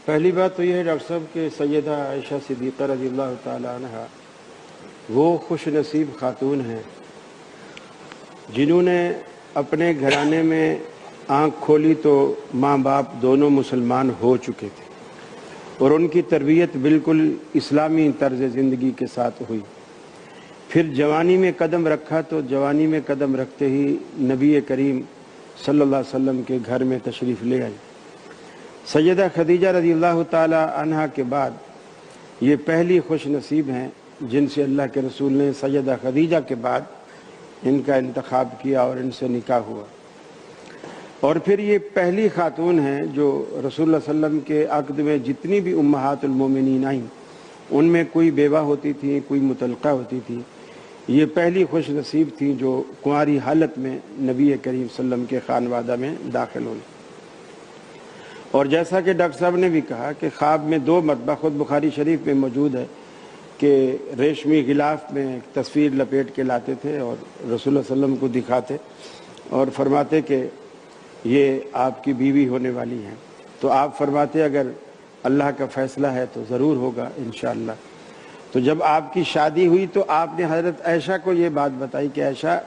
پہلی بات تو یہ ہے ڈاکٹر صاحب کہ سیدہ عائشہ صدیقہ رضی اللہ تعالیٰ عنہ وہ خوش نصیب خاتون ہیں جنہوں نے اپنے گھرانے میں آنکھ کھولی تو ماں باپ دونوں مسلمان ہو چکے تھے اور ان کی تربیت بالکل اسلامی طرز زندگی کے ساتھ ہوئی۔ پھر جوانی میں قدم رکھا تو جوانی میں قدم رکھتے ہی نبی کریم صلی اللہ علیہ وسلم کے گھر میں تشریف لے آئی۔ سیدہ خدیجہ رضی اللہ تعالی عنہا کے بعد یہ پہلی خوش نصیب ہیں جن سے اللہ کے رسول نے سیدہ خدیجہ کے بعد ان کا انتخاب کیا اور ان سے نکاح ہوا، اور پھر یہ پہلی خاتون ہیں جو رسول اللہ صلی اللہ علیہ وسلم کے عقد میں جتنی بھی امہات المومنین آئیں ان میں کوئی بیوہ ہوتی تھی، کوئی مطلقہ ہوتی تھی، یہ پہلی خوش نصیب تھی جو کنواری حالت میں نبی کریم صلی اللہ علیہ وسلم کے خانوادہ میں داخل ہوئی۔ اور جیسا کہ ڈاکٹر صاحب نے بھی کہا کہ خواب میں 2 مرتبہ، خود بخاری شریف میں موجود ہے کہ ریشمی غلاف میں ایک تصویر لپیٹ کے لاتے تھے اور رسول اللہ صلی اللہ علیہ وسلم کو دکھاتے اور فرماتے کہ یہ آپ کی بیوی ہونے والی ہیں، تو آپ فرماتے اگر اللہ کا فیصلہ ہے تو ضرور ہوگا انشاءاللہ۔ تو جب آپ کی شادی ہوئی تو آپ نے حضرت عائشہ کو یہ بات بتائی کہ عائشہ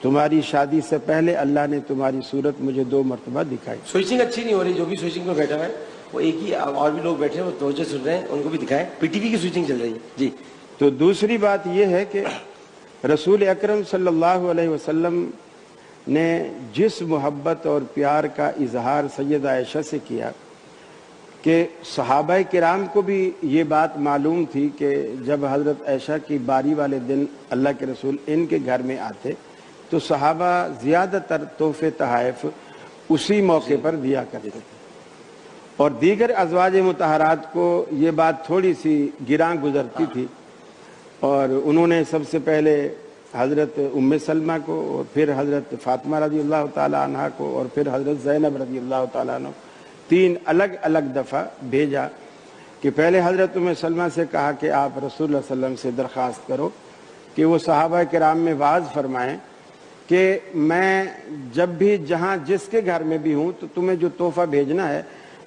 تمہاری شادی سے پہلے اللہ نے تمہاری صورت مجھے 2 مرتبہ دکھائی۔ سوئچنگ اچھی نہیں ہو رہی، جو بھی سوئچنگ میں بیٹھا ہے وہ ایک ہی، اور بھی لوگ بیٹھے ہیں وہ توجہ سن رہے ہیں، ان کو بھی دکھائیں، پی ٹی وی کی سوئچنگ چل رہی ہے جی۔ تو دوسری بات یہ ہے کہ رسول اکرم صلی اللہ علیہ وسلم نے جس محبت اور پیار کا اظہار سیدہ عائشہ سے کیا کہ صحابہ کرام کو بھی یہ بات معلوم تھی کہ جب حضرت عائشہ کی باری والے دن اللہ کے رسول ان کے گھر میں آتے تو صحابہ زیادہ تر تحفے تحائف اسی موقع پر دیا کرتے تھے، اور دیگر ازواج مطہرات کو یہ بات تھوڑی سی گراں گزرتی تھی، اور انہوں نے سب سے پہلے حضرت ام سلمہ کو اور پھر حضرت فاطمہ رضی اللہ تعالیٰ عنہ کو اور پھر حضرت زینب رضی اللہ تعالیٰ عنہ 3 الگ الگ دفعہ بھیجا کہ پہلے حضرت ام سلمہ سے کہا کہ آپ رسول اللہ صلی اللہ علیہ وسلم سے درخواست کرو کہ وہ صحابہ کرام میں واعظ فرمائیں کہ میں جب بھی جہاں جس کے گھر میں بھی ہوں تو تمہیں جو تحفہ بھیجنا ہے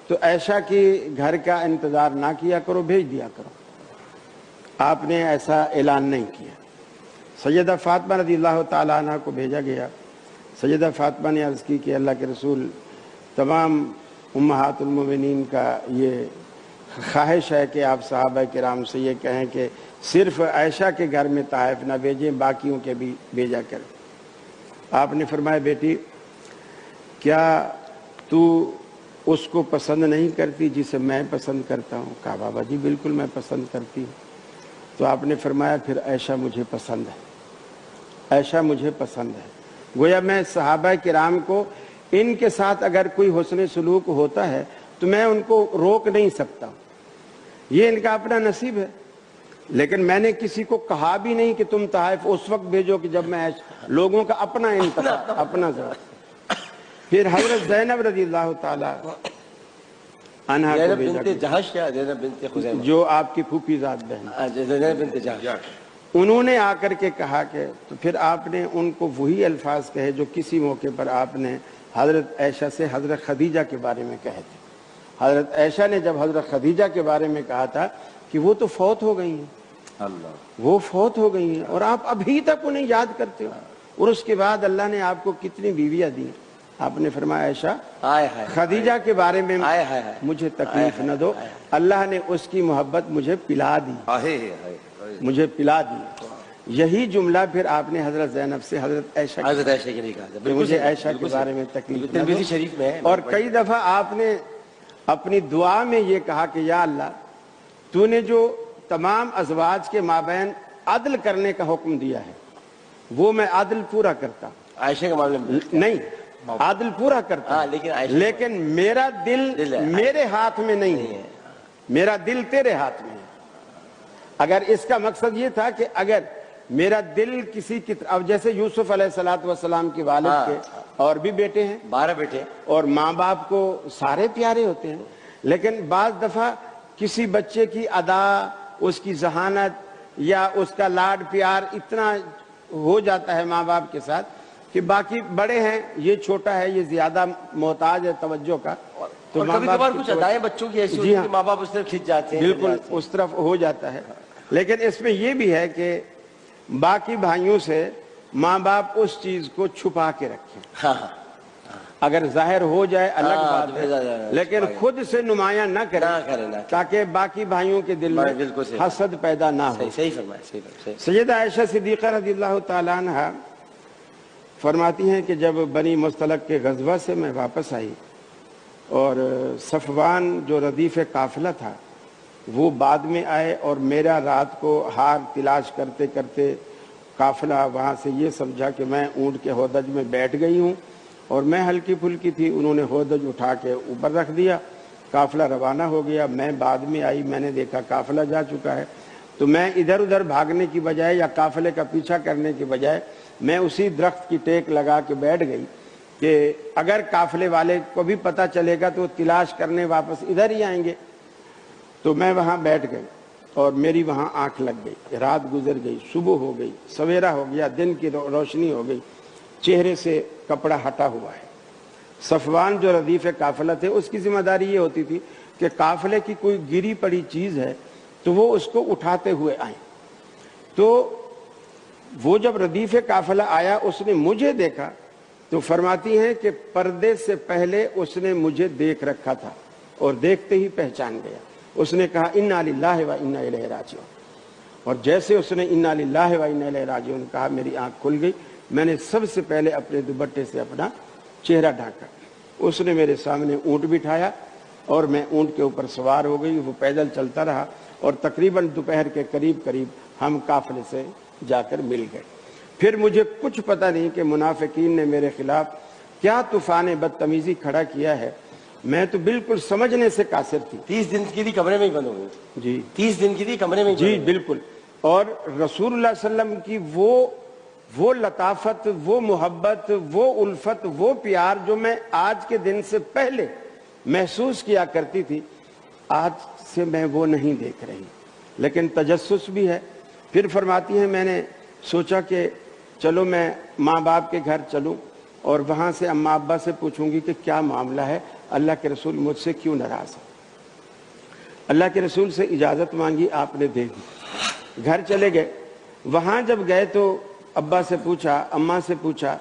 تو عائشہ کی گھر کا انتظار نہ کیا کرو، بھیج دیا کرو۔ آپ نے ایسا اعلان نہیں کیا۔ سیدہ فاطمہ رضی اللہ تعالیٰ عنہ کو بھیجا گیا۔ سیدہ فاطمہ نے عرض کی کہ اللہ کے رسول تمام امہات المومنین کا یہ خواہش ہے کہ آپ صحابہ کرام سے یہ کہیں کہ صرف عائشہ کے گھر میں تحائف نہ بھیجیں، باقیوں کے بھی بھیجا کریں۔ آپ نے فرمایا بیٹی کیا تو اس کو پسند نہیں کرتی جسے میں پسند کرتا ہوں؟ کہا بابا جی بالکل میں پسند کرتی ہوں۔ تو آپ نے فرمایا پھر عائشہ مجھے پسند ہے، عائشہ مجھے پسند ہے۔ گویا میں صحابہ کرام کو ان کے ساتھ اگر کوئی حسن سلوک ہوتا ہے تو میں ان کو روک نہیں سکتا، یہ ان کا اپنا نصیب ہے، لیکن میں نے کسی کو کہا بھی نہیں کہ تم تحائف اس وقت بھیجو کہ جب میں لوگوں کا اپنا انتخاب، اپنا ذوق۔ پھر حضرت زینب رضی اللہ تعالیٰ عنہا کو بھیجا گیا جو آپ کی پھوپھی ذات بہن، انہوں نے آ کر کے کہا کہ تو پھر آپ نے ان کو وہی الفاظ کہے جو کسی موقع پر آپ نے حضرت عائشہ سے حضرت خدیجہ کے بارے میں کہے تھے۔ حضرت عائشہ نے جب حضرت خدیجہ کے بارے میں کہا تھا کہ وہ تو فوت ہو گئی ہیں، وہ فوت ہو گئی ہیں اور آپ ابھی تک انہیں یاد کرتے ہو، اور اس کے بعد اللہ نے آپ کو کتنی بیویاں دی۔ آپ نے فرمایا عائشہ خدیجہ کے بارے میں مجھے تکلیف نہ دو، اللہ نے اس کی محبت مجھے پلا دی، مجھے پلا دی۔ یہی جملہ پھر آپ نے حضرت زینب سے حضرت عائشہ کے لیے کہا تھا، مجھے عائشہ کے بارے میں تکلیف نہ دو۔ اور کئی دفعہ آپ نے اپنی دعا میں یہ کہا کہ یا اللہ تو نے جو تمام ازواج کے مابین عدل کرنے کا حکم دیا ہے وہ میں عدل پورا کرتا ہوں۔ عائشہ کے معاملے میں نہیں، عدل پورا کرتا ہوں، لیکن میرا دل میرے ہاتھ میں نہیں ہے، میرا دل تیرے ہاتھ میں ہے۔ اگر اس کا مقصد یہ تھا کہ اگر میرا دل کسی کی، اب جیسے یوسف علیہ السلام کے والد کے اور بھی بیٹے ہیں، 12 بیٹے، اور ماں باپ کو سارے پیارے ہوتے ہیں، لیکن بعض دفعہ کسی بچے کی ادا، اس کی ذہانت یا اس کا لاڈ پیار اتنا ہو جاتا ہے ماں باپ کے ساتھ کہ باقی بڑے ہیں، یہ چھوٹا ہے، یہ زیادہ محتاج ہے توجہ کا، تو اور ماں کبھی باپ کبھار کی کچھ توجہ- ادائیں بچوں کی ایسی جی ہوتی ہیں ہاں، کہ ماں باپ اس طرف کھنچ جاتے ہیں. بالکل اس طرف ہو جاتا ہے. لیکن اس میں یہ بھی ہے کہ باقی بھائیوں سے ماں باپ اس چیز کو چھپا کے رکھیں. ہاں ہاں اگر ظاہر ہو جائے الگ ہاں، بات تو ہے، پھر ظاہر لیکن چھپا کے خود سے نمایاں نہ کریں نہ کریں، نہ کریں. تاکہ باقی بھائیوں کے دل میں بالکل صحیح. حسد پیدا نہ ہو. صحیح فرمایا، صحیح فرمایا. سیدہ عائشہ صدیقہ رضی اللہ تعالیٰ عنہ فرماتی ہیں کہ جب بنی مستلق کے غزوہ سے میں واپس آئی اور صفوان جو ردیف قافلہ تھا وہ بعد میں آئے، اور میرا رات کو ہار تلاش کرتے کرتے قافلہ وہاں سے یہ سمجھا کہ میں اونٹ کے ہودج میں بیٹھ گئی ہوں، اور میں ہلکی پھلکی تھی، انہوں نے ہودج اٹھا کے اوپر رکھ دیا، قافلہ روانہ ہو گیا. میں بعد میں آئی، میں نے دیکھا قافلہ جا چکا ہے، تو میں ادھر ادھر بھاگنے کی بجائے یا قافلے کا پیچھا کرنے کی بجائے میں اسی درخت کی ٹیک لگا کے بیٹھ گئی کہ اگر قافلے والے کو بھی پتہ چلے گا تو تلاش کرنے واپس ادھر ہی آئیں گے. تو میں وہاں بیٹھ گئی اور میری وہاں آنکھ لگ گئی. رات گزر گئی، صبح ہو گئی، سویرا ہو گیا، دن کی روشنی ہو گئی، چہرے سے کپڑا ہٹا ہوا ہے. صفوان جو ردیف قافلہ تھے اس کی ذمہ داری یہ ہوتی تھی کہ قافلے کی کوئی گری پڑی چیز ہے تو وہ اس کو اٹھاتے ہوئے آئیں. تو وہ جب ردیف قافلہ آیا اس نے مجھے دیکھا تو فرماتی ہیں کہ پردے سے پہلے اس نے مجھے دیکھ رکھا تھا اور دیکھتے ہی پہچان گیا. اس نے کہا انا للہ و انا الیہ راجعون، اور جیسے اس نے انا للہ و انا الیہ راجعون کہا میری آنکھ کھل گئی. میں نے سب سے پہلے اپنے دوپٹے سے اپنا چہرہ ڈھانکا. اس نے میرے سامنے اونٹ بٹھایا اور میں اونٹ کے اوپر سوار ہو گئی. وہ پیدل چلتا رہا اور تقریباً دوپہر کے قریب ہم قافلے سے جا کر مل گئے. پھر مجھے کچھ پتہ نہیں کہ منافقین نے میرے خلاف کیا طوفان بدتمیزی کھڑا کیا ہے. میں تو بالکل سمجھنے سے قاصر تھی. 30 دن کی تھی، کمرے میں ہی بند ہو گئی. جی 30 دن کی تھی، کمرے میں ہی جی بالکل. اور رسول اللہ صلی اللہ علیہ وسلم کی وہ لطافت، وہ محبت، وہ الفت، وہ پیار جو میں آج کے دن سے پہلے محسوس کیا کرتی تھی، آج سے میں وہ نہیں دیکھ رہی. لیکن تجسس بھی ہے. پھر فرماتی ہیں میں نے سوچا کہ چلو میں ماں باپ کے گھر چلوں اور وہاں سے اماں ابا سے پوچھوں گی کہ کیا معاملہ ہے، اللہ کے رسول مجھ سے کیوں ناراض ہے. اللہ کے رسول سے اجازت مانگی، آپ نے دے دی. گھر چلے گئے. وہاں جب گئے تو ابا سے پوچھا، اماں سے پوچھا،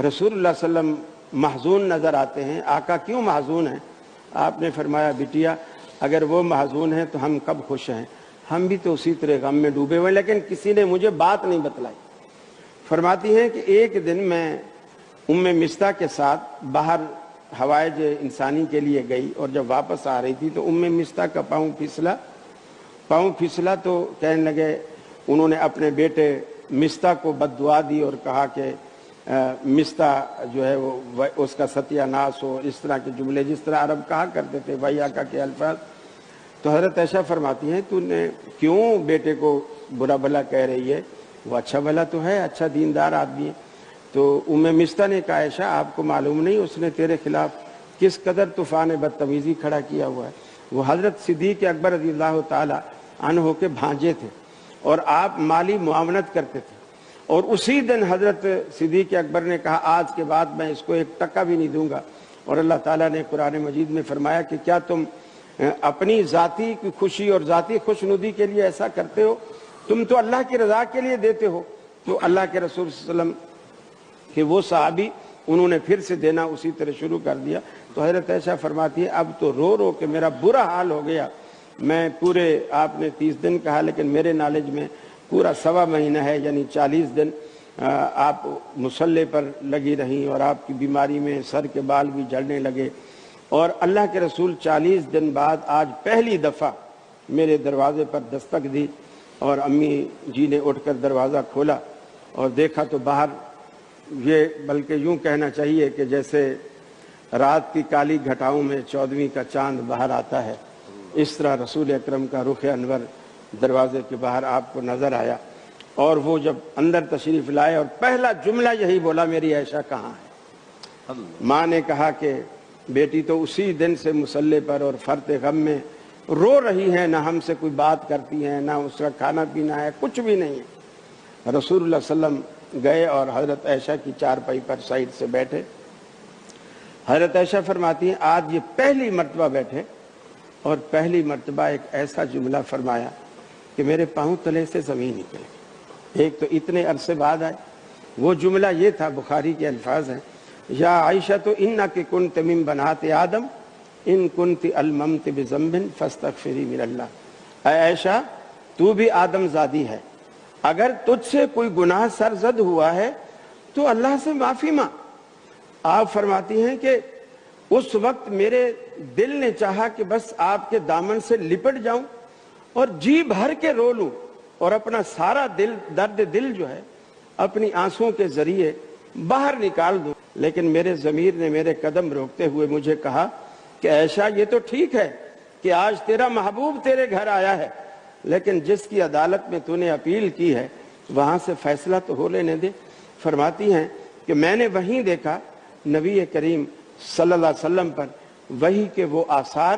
رسول اللہ صلی اللہ علیہ وسلم محزون نظر آتے ہیں، آقا کیوں محزون ہیں؟ آپ نے فرمایا بٹیا اگر وہ محزون ہیں تو ہم کب خوش ہیں، ہم بھی تو اسی طرح غم میں ڈوبے ہوئے، لیکن کسی نے مجھے بات نہیں بتلائی. فرماتی ہیں کہ ایک دن میں مستہ کے ساتھ باہر حوائج انسانی کے لیے گئی، اور جب واپس آ رہی تھی تو مستہ کا پاؤں پھسلا تو کہنے لگے، انہوں نے اپنے بیٹے مستہ کو بد دعا دی اور کہا کہ مستہ جو ہے وہ اس کا ستیہ ناس ہو، اس طرح کے جملے جس طرح عرب کہا کرتے تھے، وہی آقا کے الفاظ. تو حضرت عائشہ فرماتی ہیں تو نے کیوں بیٹے کو برا بھلا کہہ رہی ہے، وہ اچھا بھلا تو ہے، اچھا دیندار آدمی ہے. تو مستہ نے کہا عائشہ آپ کو معلوم نہیں اس نے تیرے خلاف کس قدر طوفان بدتمیزی کھڑا کیا ہوا ہے. وہ حضرت صدیق اکبر رضی اللہ تعالی عنہ کے بھانجے تھے اور آپ مالی معاونت کرتے تھے، اور اسی دن حضرت صدیق اکبر نے کہا آج کے بعد میں اس کو 1 ٹکا بھی نہیں دوں گا. اور اللہ تعالیٰ نے قرآن مجید میں فرمایا کہ کیا تم اپنی ذاتی خوشی اور ذاتی خوشنودی کے لیے ایسا کرتے ہو، تم تو اللہ کی رضا کے لیے دیتے ہو. تو اللہ کے رسول صلی اللہ علیہ وسلم کہ وہ صحابی انہوں نے پھر سے دینا اسی طرح شروع کر دیا. تو حضرت عائشہ فرماتی ہے اب تو رو رو کے میرا برا حال ہو گیا. میں پورے آپ نے 30 دن کہا لیکن میرے نالج میں پورا 1.25 مہینہ ہے، یعنی 40 دن آپ مصلے پر لگی رہیں اور آپ کی بیماری میں سر کے بال بھی جھڑنے لگے. اور اللہ کے رسول 40 دن بعد آج پہلی دفعہ میرے دروازے پر دستک دی، اور امی جی نے اٹھ کر دروازہ کھولا اور دیکھا تو باہر یہ بلکہ یوں کہنا چاہیے کہ جیسے رات کی کالی گھٹاؤں میں 14ویں کا چاند باہر آتا ہے، اس طرح رسول اکرم کا رخ انور دروازے کے باہر آپ کو نظر آیا. اور وہ جب اندر تشریف لائے اور پہلا جملہ یہی بولا میری عائشہ کہاں ہے. ماں نے کہا کہ بیٹی تو اسی دن سے مصلے پر اور فرط غم میں رو رہی ہیں، نہ ہم سے کوئی بات کرتی ہیں، نہ اس کا کھانا پینا ہے، کچھ بھی نہیں ہے. رسول اللہ صلی اللہ علیہ وسلم گئے اور حضرت عائشہ کی چارپائی پر سائڈ سے بیٹھے. حضرت عائشہ فرماتی ہیں آج یہ پہلی مرتبہ بیٹھے اور پہلی مرتبہ ایک ایسا جملہ فرمایا کہ میرے پاؤں تلے سے زمین نکل گئی. ایک تو اتنے عرصے بعد آئے. وہ جملہ یہ تھا، بخاری کے الفاظ ہیں، یا عائشہ تو انک کنت من بنات آدم ان کنت الممت بذنب فاستغفری من اللہ. اے عائشہ تو بھی آدم زادی ہے، اگر تجھ سے کوئی گناہ سرزد ہوا ہے تو اللہ سے معافی مانگ. آپ فرماتی ہیں کہ اس وقت میرے دل نے چاہا کہ بس آپ کے دامن سے لپٹ جاؤں اور جی بھر کے رو لوں اور اپنا سارا درد دل جو ہے اپنی آنسوں کے ذریعے باہر نکال دوں، لیکن میرے ضمیر نے میرے قدم روکتے ہوئے مجھے کہا کہ عائشہ یہ تو ٹھیک ہے کہ آج تیرا محبوب تیرے گھر آیا ہے، لیکن جس کی عدالت میں تو نے اپیل کی ہے وہاں سے فیصلہ تو ہو لینے دے. فرماتی ہیں کہ میں نے وہیں دیکھا نبی کریم صلی اللہ علیہ وسلم پر وحی کے وہ آثار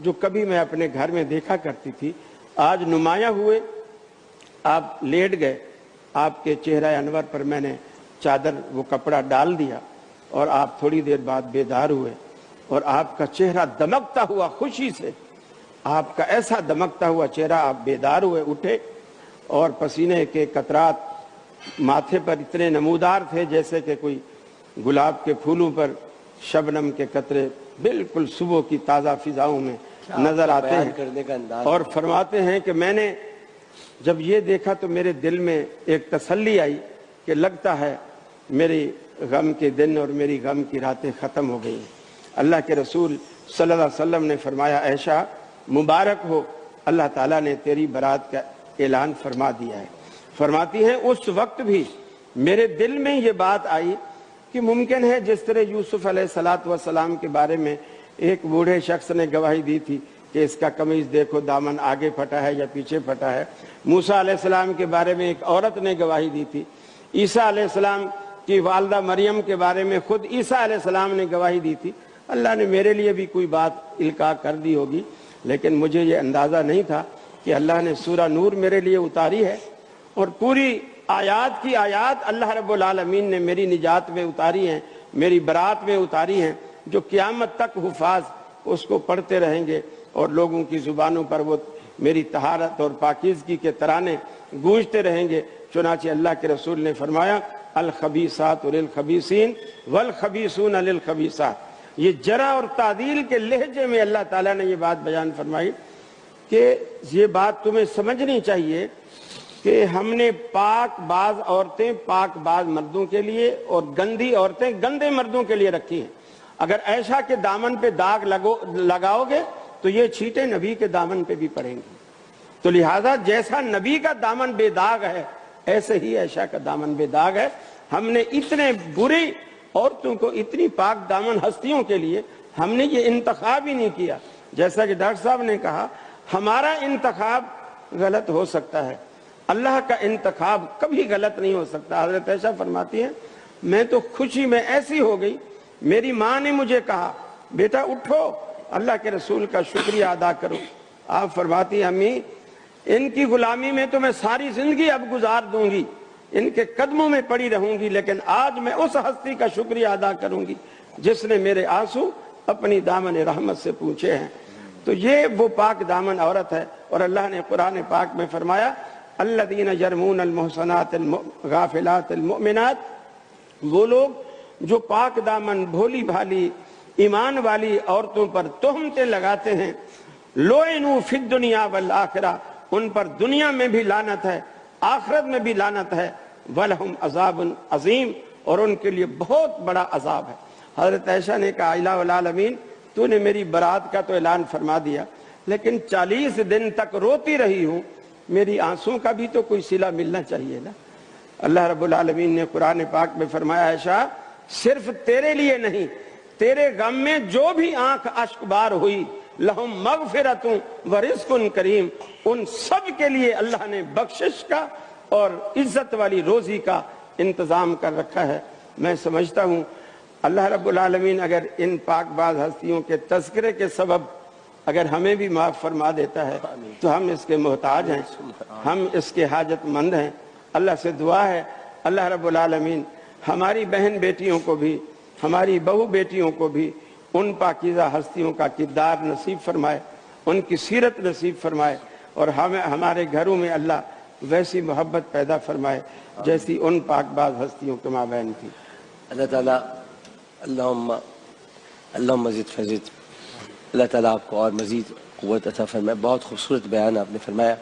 جو کبھی میں اپنے گھر میں دیکھا کرتی تھی آج نمایاں ہوئے. آپ لیٹ گئے، آپ کے چہرہ انور پر میں نے چادر وہ کپڑا ڈال دیا اور آپ تھوڑی دیر بعد بیدار ہوئے اور آپ کا چہرہ دمکتا ہوا خوشی سے، آپ کا ایسا دمکتا ہوا چہرہ، آپ بیدار ہوئے، اٹھے اور پسینے کے قطرات ماتھے پر اتنے نمودار تھے جیسے کہ کوئی گلاب کے پھولوں پر شبنم کے قطرے بالکل صبح کی تازہ فضاؤں میں نظر آتے ہیں. اور فرماتے ہیں کہ میں نے جب یہ دیکھا تو میرے دل میں ایک تسلی آئی کہ لگتا ہے میری غم کے دن اور میری غم کی راتیں ختم ہو گئی. اللہ کے رسول صلی اللہ علیہ وسلم نے فرمایا عائشہ مبارک ہو، اللہ تعالیٰ نے تیری برات کا اعلان فرما دیا ہے. فرماتی ہیں اس وقت بھی میرے دل میں یہ بات آئی کہ ممکن ہے جس طرح یوسف علیہ السلام کے بارے میں ایک بوڑھے شخص نے گواہی دی تھی کہ اس کا قمیض دیکھو دامن آگے پھٹا ہے یا پیچھے پھٹا ہے، موسیٰ علیہ السلام کے بارے میں ایک عورت نے گواہی دی تھی، عیسیٰ علیہ السلام کی والدہ مریم کے بارے میں خود عیسیٰ علیہ السلام نے گواہی دی تھی. اللہ نے میرے لیے بھی کوئی بات القاء کر دی ہوگی، لیکن مجھے یہ اندازہ نہیں تھا کہ اللہ نے سورہ نور میرے لیے اتاری ہے اور پوری آیات کی آیات اللہ رب العالمین نے میری نجات میں اتاری ہیں، میری برات میں اتاری ہیں، جو قیامت تک حفاظ اس کو پڑھتے رہیں گے اور لوگوں کی زبانوں پر وہ میری طہارت اور پاکیزگی کے ترانے گونجتے رہیں گے. چنانچہ اللہ کے رسول نے فرمایا الخبیثات للخبیثین والخبیثون للخبیثات. یہ جرح اور تعدیل کے لہجے میں اللہ تعالیٰ نے یہ بات بیان فرمائی کہ یہ بات تمہیں سمجھنی چاہیے کہ ہم نے پاک باز عورتیں پاک باز مردوں کے لیے اور گندی عورتیں گندے مردوں کے لیے رکھی ہیں. اگر عائشہ کے دامن پہ داغ لگاؤ گے تو یہ چھینٹیں نبی کے دامن پہ بھی پڑیں گی. تو لہٰذا جیسا نبی کا دامن بے داغ ہے ایسے ہی عائشہ کا دامن بے داغ ہے. ہم نے اتنے بری عورتوں کو اتنی پاک دامن ہستیوں کے لیے ہم نے یہ انتخاب ہی نہیں کیا. جیسا کہ ڈاکٹر صاحب نے کہا ہمارا انتخاب غلط ہو سکتا ہے، اللہ کا انتخاب کبھی غلط نہیں ہو سکتا. حضرت عائشہ فرماتی ہیں میں تو خوشی میں ایسی ہو گئی، میری ماں نے مجھے کہا بیٹا اٹھو اللہ کے رسول کا شکریہ ادا کرو. آپ فرماتی ہیں امی ان کی غلامی میں تو میں ساری زندگی اب گزار دوں گی، ان کے قدموں میں پڑی رہوں گی، لیکن آج میں اس ہستی کا شکریہ ادا کروں گی جس نے میرے آنسو اپنی دامن رحمت سے پوچھے ہیں. تو یہ وہ پاک دامن عورت ہے. اور اللہ نے قرآن پاک میں فرمایا الذین یرمون المحصنات الغافلات المؤمنات، وہ لوگ جو پاک دامن بھولی بھالی ایمان والی عورتوں پر تہمتیں لگاتے ہیں، لعنوا فی الدنیا والآخرہ، ان پر دنیا میں بھی لعنت ہے آخرت میں بھی لعنت ہے، وَلَهُمْ عَذَابٌ عَظِيمٌ، اور ان کے لیے بہت بڑا عذاب ہے. حضرت عائشہ نے کہا الہ العالمین تو نے میری برات کا تو اعلان فرما دیا لیکن 40 دن تک روتی رہی ہوں، میری آنسوں کا بھی تو کوئی صلہ ملنا چاہیے نا. اللہ رب العالمین نے قرآن پاک میں فرمایا عائشہ صرف تیرے لیے نہیں، تیرے غم میں جو بھی آنکھ اشک بار ہوئی لہم مغفرت ورزق کریم، ان سب کے لیے اللہ نے بخشش کا اور عزت والی روزی کا انتظام کر رکھا ہے. میں سمجھتا ہوں اللہ رب العالمین اگر ان پاک باز ہستیوں کے تذکرے کے سبب اگر ہمیں بھی معاف فرما دیتا ہے تو ہم اس کے محتاج ہیں، ہم اس کے حاجت مند ہیں. اللہ سے دعا ہے اللہ رب العالمین ہماری بہن بیٹیوں کو بھی، ہماری بہو بیٹیوں کو بھی ان پاکیزہ ہستیوں کا کردار نصیب فرمائے، ان کی سیرت نصیب فرمائے، اور ہمارے گھروں میں اللہ ویسی محبت پیدا فرمائے جیسی ان پاک باز ہستیوں کے مابین تھی۔ اللہ تعالیٰ اللہم مزید فیض، اللہ تعالیٰ آپ کو اور مزید قوت عطا فرمائے۔ بہت خوبصورت بیان آپ نے فرمایا۔